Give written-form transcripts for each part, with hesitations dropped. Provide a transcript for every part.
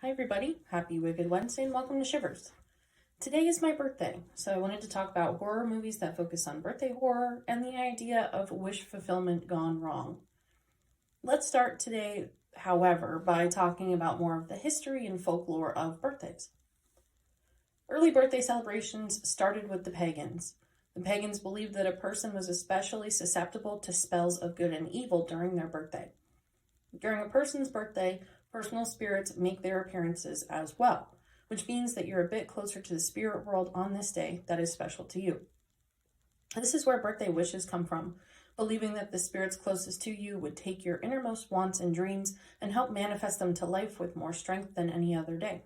Hi everybody, happy Wicked Wednesday and welcome to Shivers. Today is my birthday, so I wanted to talk about horror movies that focus on birthday horror and the idea of wish fulfillment gone wrong. Let's start today, however, by talking about more of the history and folklore of birthdays. Early birthday celebrations started with the pagans. The pagans believed that a person was especially susceptible to spells of good and evil during their birthday. During a person's birthday, personal spirits make their appearances as well, which means that you're a bit closer to the spirit world on this day that is special to you. This is where birthday wishes come from, believing that the spirits closest to you would take your innermost wants and dreams and help manifest them to life with more strength than any other day.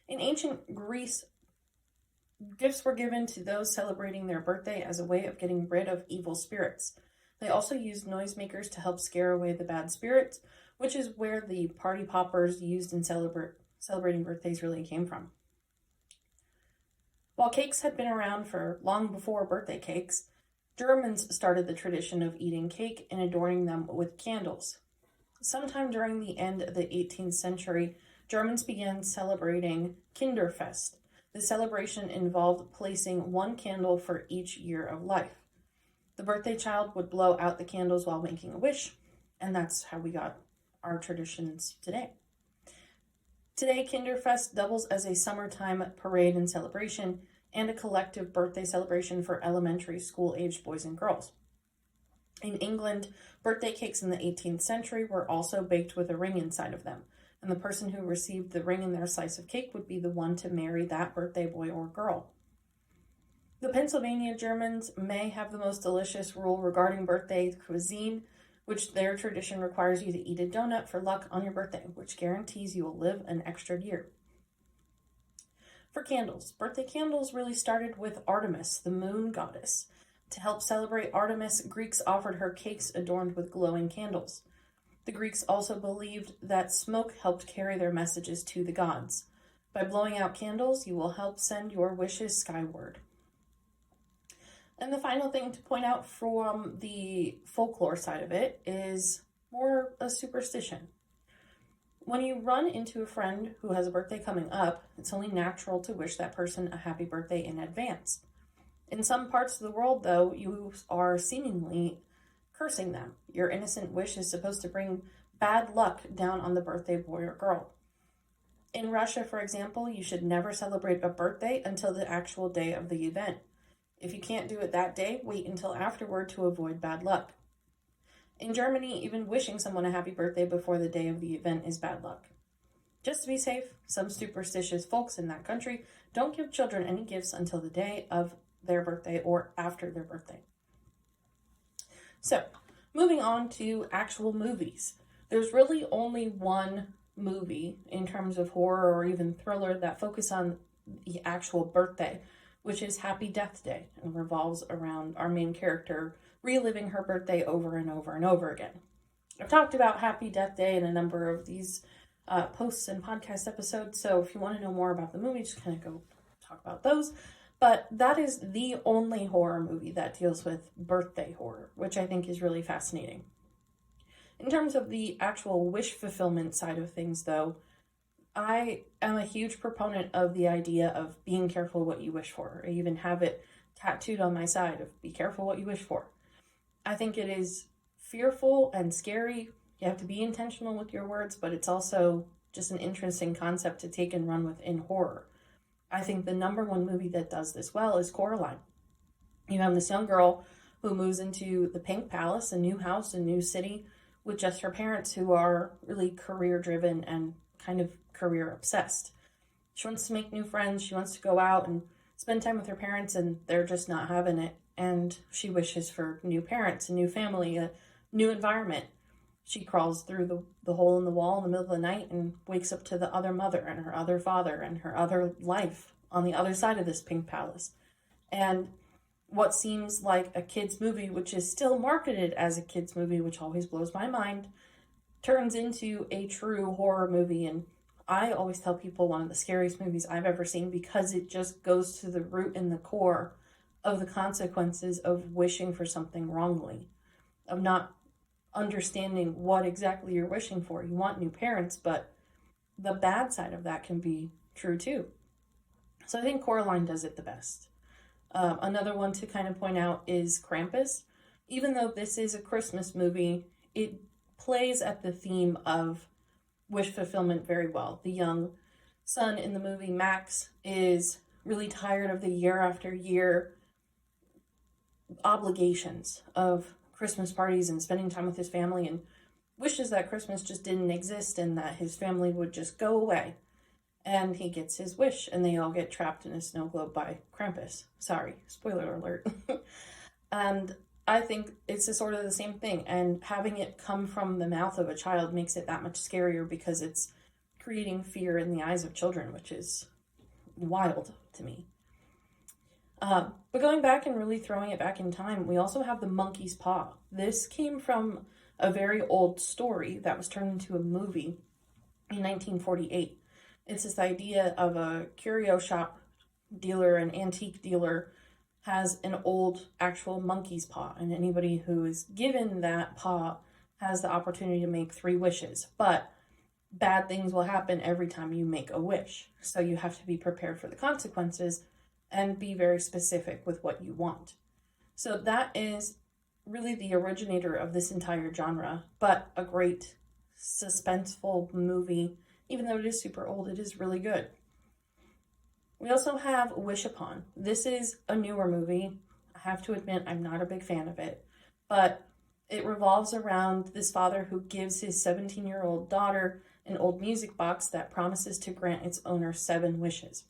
In ancient Greece, gifts were given to those celebrating their birthday as a way of getting rid of evil spirits. They also used noisemakers to help scare away the bad spirits, which is where the party poppers used in celebrating birthdays really came from. While cakes had been around for long before birthday cakes, Germans started the tradition of eating cake and adorning them with candles. Sometime during the end of the 18th century, Germans began celebrating Kinderfest. The celebration involved placing one candle for each year of life. The birthday child would blow out the candles while making a wish, and that's how we got our traditions today. Today, Kinderfest doubles as a summertime parade and celebration and a collective birthday celebration for elementary school-aged boys and girls. In England, birthday cakes in the 18th century were also baked with a ring inside of them, and the person who received the ring in their slice of cake would be the one to marry that birthday boy or girl. The Pennsylvania Germans may have the most delicious rule regarding birthday cuisine, which their tradition requires you to eat a donut for luck on your birthday, which guarantees you will live an extra year. For candles, birthday candles really started with Artemis, the moon goddess. To help celebrate Artemis, Greeks offered her cakes adorned with glowing candles. The Greeks also believed that smoke helped carry their messages to the gods. By blowing out candles, you will help send your wishes skyward. And the final thing to point out from the folklore side of it is more a superstition. When you run into a friend who has a birthday coming up, it's only natural to wish that person a happy birthday in advance. In some parts of the world, though, you are seemingly cursing them. Your innocent wish is supposed to bring bad luck down on the birthday boy or girl. In Russia, for example, you should never celebrate a birthday until the actual day of the event. If you can't do it that day, wait until afterward to avoid bad luck. In Germany, even wishing someone a happy birthday before the day of the event is bad luck. Just to be safe, some superstitious folks in that country don't give children any gifts until the day of their birthday or after their birthday. So, moving on to actual movies. There's really only one movie in terms of horror or even thriller that focus on the actual birthday, which is Happy Death Day, and revolves around our main character reliving her birthday over and over and over again. I've talked about Happy Death Day in a number of these posts and podcast episodes, so if you want to know more about the movie, just kind of go talk about those. But that is the only horror movie that deals with birthday horror, which I think is really fascinating. In terms of the actual wish fulfillment side of things, though, I am a huge proponent of the idea of being careful what you wish for. I even have it tattooed on my side of be careful what you wish for. I think it is fearful and scary. You have to be intentional with your words, but it's also just an interesting concept to take and run with in horror. I think the number one movie that does this well is Coraline. You have this young girl who moves into the Pink Palace, a new house, a new city, with just her parents who are really career driven and kind of career obsessed. She wants to make new friends. She wants to go out and spend time with her parents, and they're just not having it. And she wishes for new parents, a new family, a new environment. She crawls through the hole in the wall in the middle of the night and wakes up to the other mother and her other father and her other life on the other side of this Pink Palace. And what seems like a kid's movie, which is still marketed as a kid's movie, which always blows my mind, turns into a true horror movie. And I always tell people one of the scariest movies I've ever seen because it just goes to the root and the core of the consequences of wishing for something wrongly, of not understanding what exactly you're wishing for. You want new parents, but the bad side of that can be true too. So I think Coraline does it the best. Another one to kind of point out is Krampus. Even though this is a Christmas movie, it plays at the theme of wish fulfillment very well. The young son in the movie, Max, is really tired of the year after year obligations of Christmas parties and spending time with his family, and wishes that Christmas just didn't exist and that his family would just go away. And he gets his wish, and they all get trapped in a snow globe by Krampus. Sorry, spoiler alert. And I think it's a sort of the same thing, and having it come from the mouth of a child makes it that much scarier because it's creating fear in the eyes of children, which is wild to me. But going back and really throwing it back in time, we also have the Monkey's Paw. This came from a very old story that was turned into a movie in 1948. It's this idea of a curio shop dealer, an antique dealer, has an old actual monkey's paw, and anybody who is given that paw has the opportunity to make 3 wishes. But bad things will happen every time you make a wish. So you have to be prepared for the consequences and be very specific with what you want. So that is really the originator of this entire genre, but a great suspenseful movie. Even though it is super old, it is really good. We also have Wish Upon. This is a newer movie. I have to admit, I'm not a big fan of it, but it revolves around this father who gives his 17-year-old daughter an old music box that promises to grant its owner 7 wishes.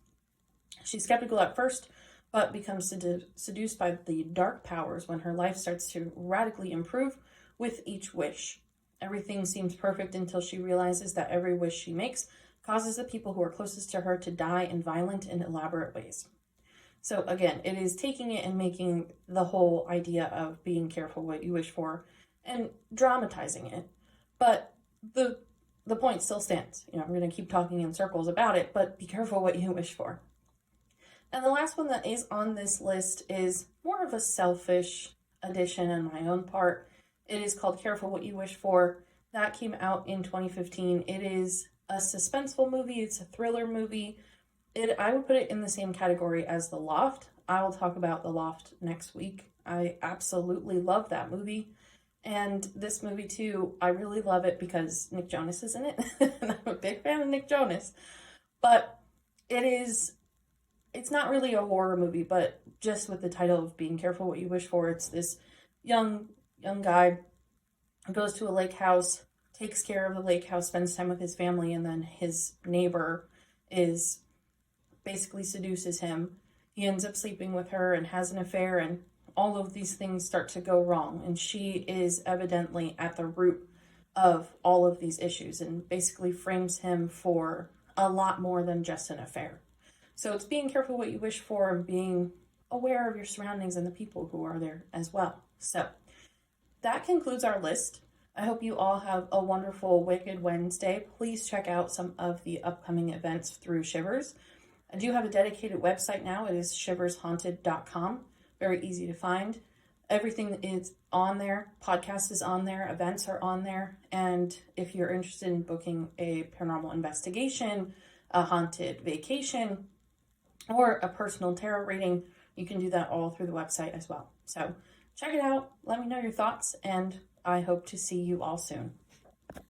She's skeptical at first, but becomes seduced by the dark powers when her life starts to radically improve with each wish. Everything seems perfect until she realizes that every wish she makes causes the people who are closest to her to die in violent and elaborate ways. So again, it is taking it and making the whole idea of being careful what you wish for and dramatizing it. But the point still stands. I'm going to keep talking in circles about it, but be careful what you wish for. And the last one that is on this list is more of a selfish addition on my own part. It is called Careful What You Wish For. That came out in 2015. It is a suspenseful movie. It's a thriller movie. I would put it in the same category as The Loft. I will talk about The Loft next week. I absolutely love that movie. And this movie too, I really love it because Nick Jonas is in it. And I'm a big fan of Nick Jonas. But it's not really a horror movie, but just with the title of Being Careful What You Wish For, it's this young guy who goes to a lake house, takes care of the lake house, spends time with his family, and then his neighbor basically seduces him. He ends up sleeping with her and has an affair, and all of these things start to go wrong. And she is evidently at the root of all of these issues and basically frames him for a lot more than just an affair. So it's being careful what you wish for and being aware of your surroundings and the people who are there as well. So that concludes our list. I hope you all have a wonderful Wicked Wednesday. Please check out some of the upcoming events through Shivers. I do have a dedicated website now. It is shivershaunted.com. Very easy to find. Everything is on there. Podcast is on there. Events are on there. And if you're interested in booking a paranormal investigation, a haunted vacation, or a personal tarot reading, you can do that all through the website as well. So check it out. Let me know your thoughts, and I hope to see you all soon.